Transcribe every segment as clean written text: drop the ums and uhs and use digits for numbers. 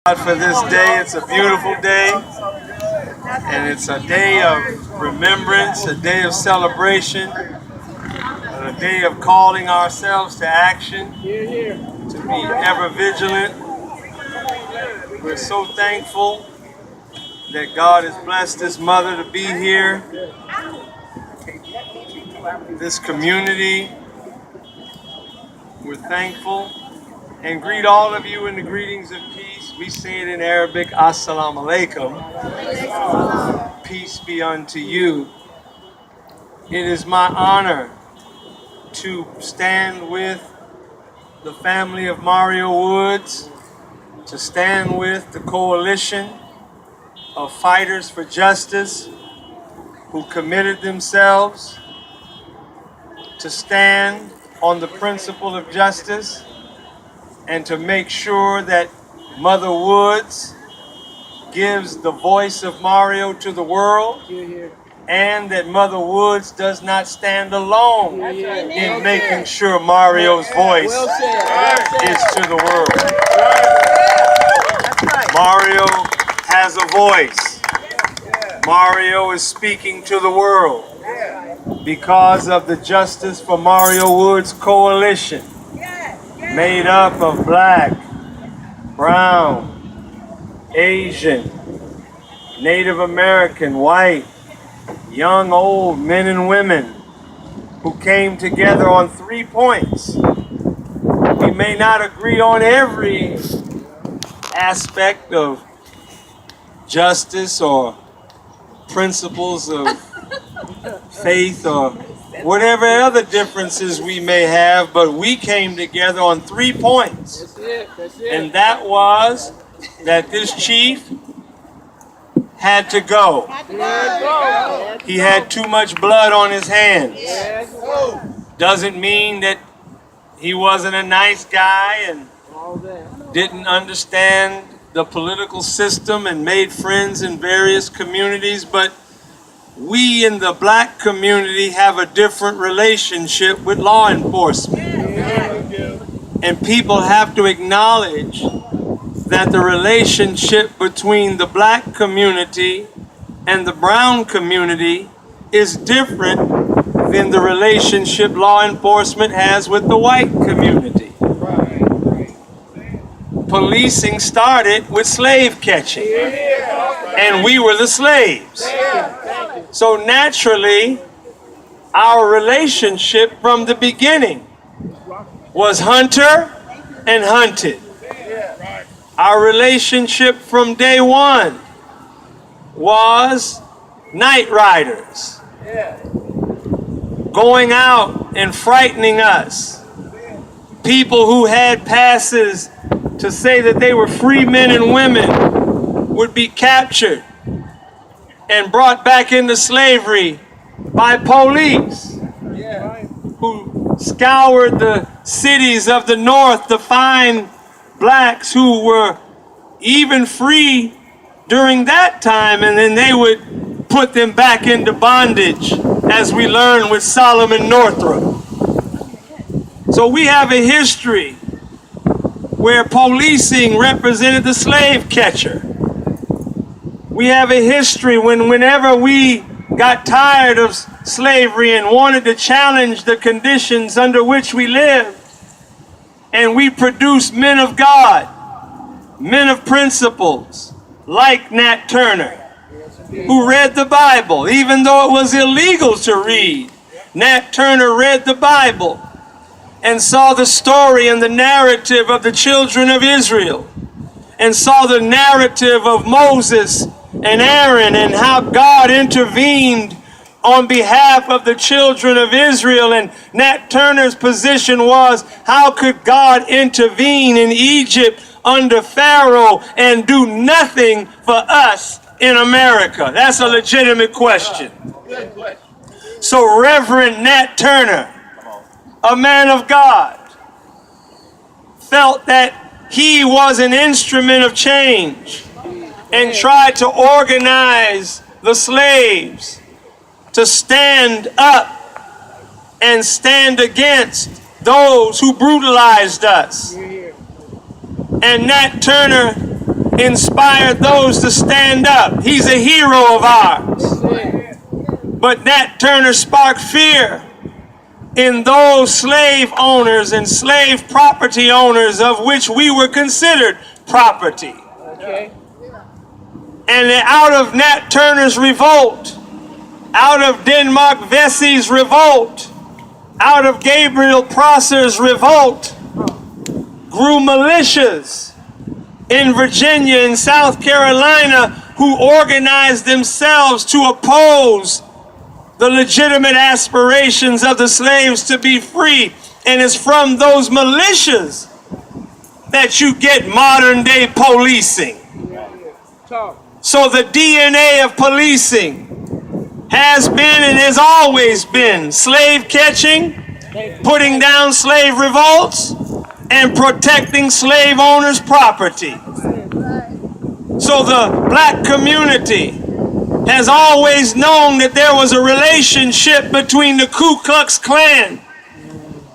God for this day. It's a beautiful day, and it's a day of remembrance, a day of celebration, and a day of calling ourselves to action, to be ever vigilant. We're so thankful that God has blessed this mother to be here, this community. We're thankful. And greet all of you in the greetings of peace. We say it in Arabic, Assalamu alaikum. Peace be unto you. It is my honor to stand with the family of Mario Woods, to stand with the coalition of fighters for justice who committed themselves to stand on the principle of justice and to make sure that Mother Woods gives the voice of Mario to the world, and that Mother Woods does not stand alone in making sure Mario's voice is to the world. Mario has a voice. Mario is speaking to the world because of the Justice for Mario Woods coalition, made up of black, brown, Asian, Native American, white, young, old, men and women who came together on 3 points. We may not agree on every aspect of justice or principles of faith or whatever other differences we may have, but we came together on 3 points. That's it. And that was that this chief had to go. He had too much blood on his hands. Doesn't mean that he wasn't a nice guy and didn't understand the political system and made friends in various communities, but we in the black community have a different relationship with law enforcement. And people have to acknowledge that the relationship between the black community and the brown community is different than the relationship law enforcement has with the white community. Policing started with slave catching, and we were the slaves. So naturally, our relationship from the beginning was hunter and hunted. Our relationship from day one was night riders, going out and frightening us. People who had passes to say that they were free men and women would be captured and brought back into slavery by police who scoured the cities of the North to find blacks who were even free during that time, and then they would put them back into bondage, as we learned with Solomon Northrop. So we have a history where policing represented the slave catcher. We have a history whenever we got tired of slavery and wanted to challenge the conditions under which we lived, and we produced men of God, men of principles, like Nat Turner, who read the Bible. Even though it was illegal to read, Nat Turner read the Bible and saw the story and the narrative of the children of Israel, and saw the narrative of Moses and Aaron and how God intervened on behalf of the children of Israel. And Nat Turner's position was, how could God intervene in Egypt under Pharaoh and do nothing for us in America? That's a legitimate question. So Reverend Nat Turner, a man of God, felt that he was an instrument of change and tried to organize the slaves to stand up and stand against those who brutalized us. And Nat Turner inspired those to stand up. He's a hero of ours. But Nat Turner sparked fear in those slave owners and slave property owners of which we were considered property. And out of Nat Turner's revolt, out of Denmark Vesey's revolt, out of Gabriel Prosser's revolt, grew militias in Virginia and South Carolina who organized themselves to oppose the legitimate aspirations of the slaves to be free. And it's from those militias that you get modern day policing. So the DNA of policing has been and has always been slave catching, putting down slave revolts, and protecting slave owners' property. So the black community has always known that there was a relationship between the Ku Klux Klan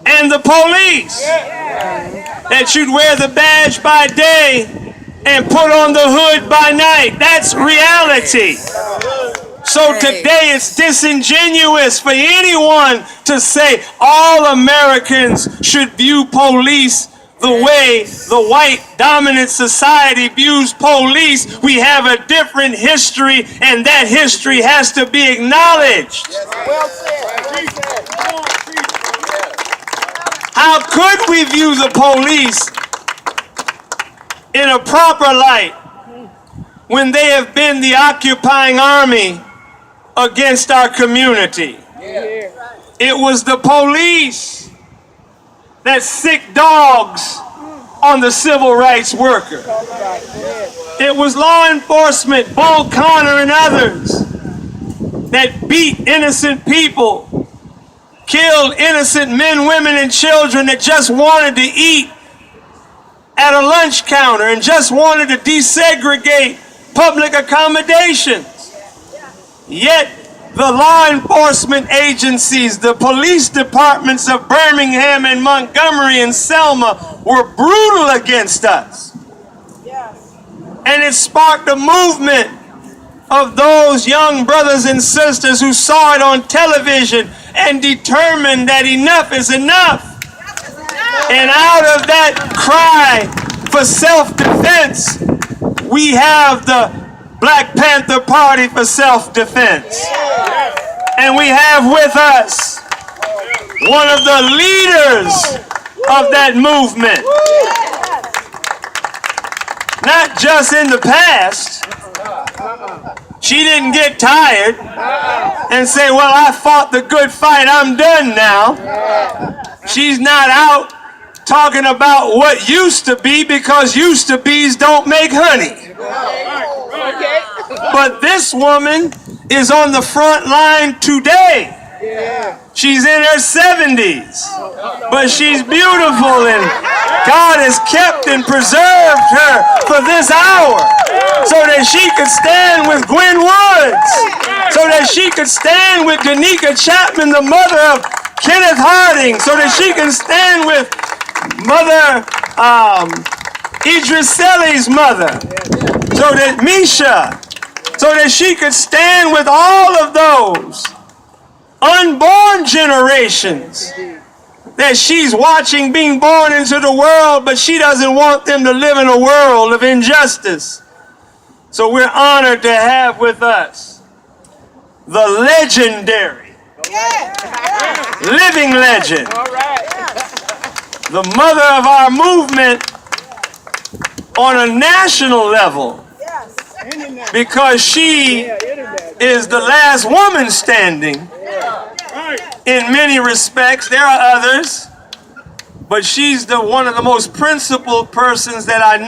and the police. That you'd wear the badge by day and put on the hood by night. That's reality. So today it's disingenuous for anyone to say all Americans should view police the way the white dominant society views police. We have a different history, and that history has to be acknowledged. How could we view the police in a proper light when they have been the occupying army against our community? It was the police that sick dogs on the civil rights worker. It was law enforcement, Bull Connor and others, that beat innocent people, killed innocent men, women, and children that just wanted to eat at a lunch counter and just wanted to desegregate public accommodations. Yet the law enforcement agencies, the police departments of Birmingham and Montgomery and Selma were brutal against us. And it sparked a movement of those young brothers and sisters who saw it on television and determined that enough is enough. And out of that cry for self-defense, we have the Black Panther Party for self-defense. And we have with us one of the leaders of that movement. Not just in the past. She didn't get tired and say, well, I fought the good fight, I'm done now. She's not out talking about what used to be, because used to be's don't make honey. But this woman is on the front line today. She's in her 70s, but she's beautiful, and God has kept and preserved her for this hour so that she could stand with Gwen Woods, so that she could stand with Danica Chapman, the mother of Kenneth Harding, so that she can stand with Mother Idris Selly's mother, so that Misha, so that she could stand with all of those unborn generations that she's watching being born into the world, but she doesn't want them to live in a world of injustice. So we're honored to have with us the legendary, living legend, the mother of our movement on a national level, because she is the last woman standing. In many respects, there are others, but she's one of the most principled persons that I know.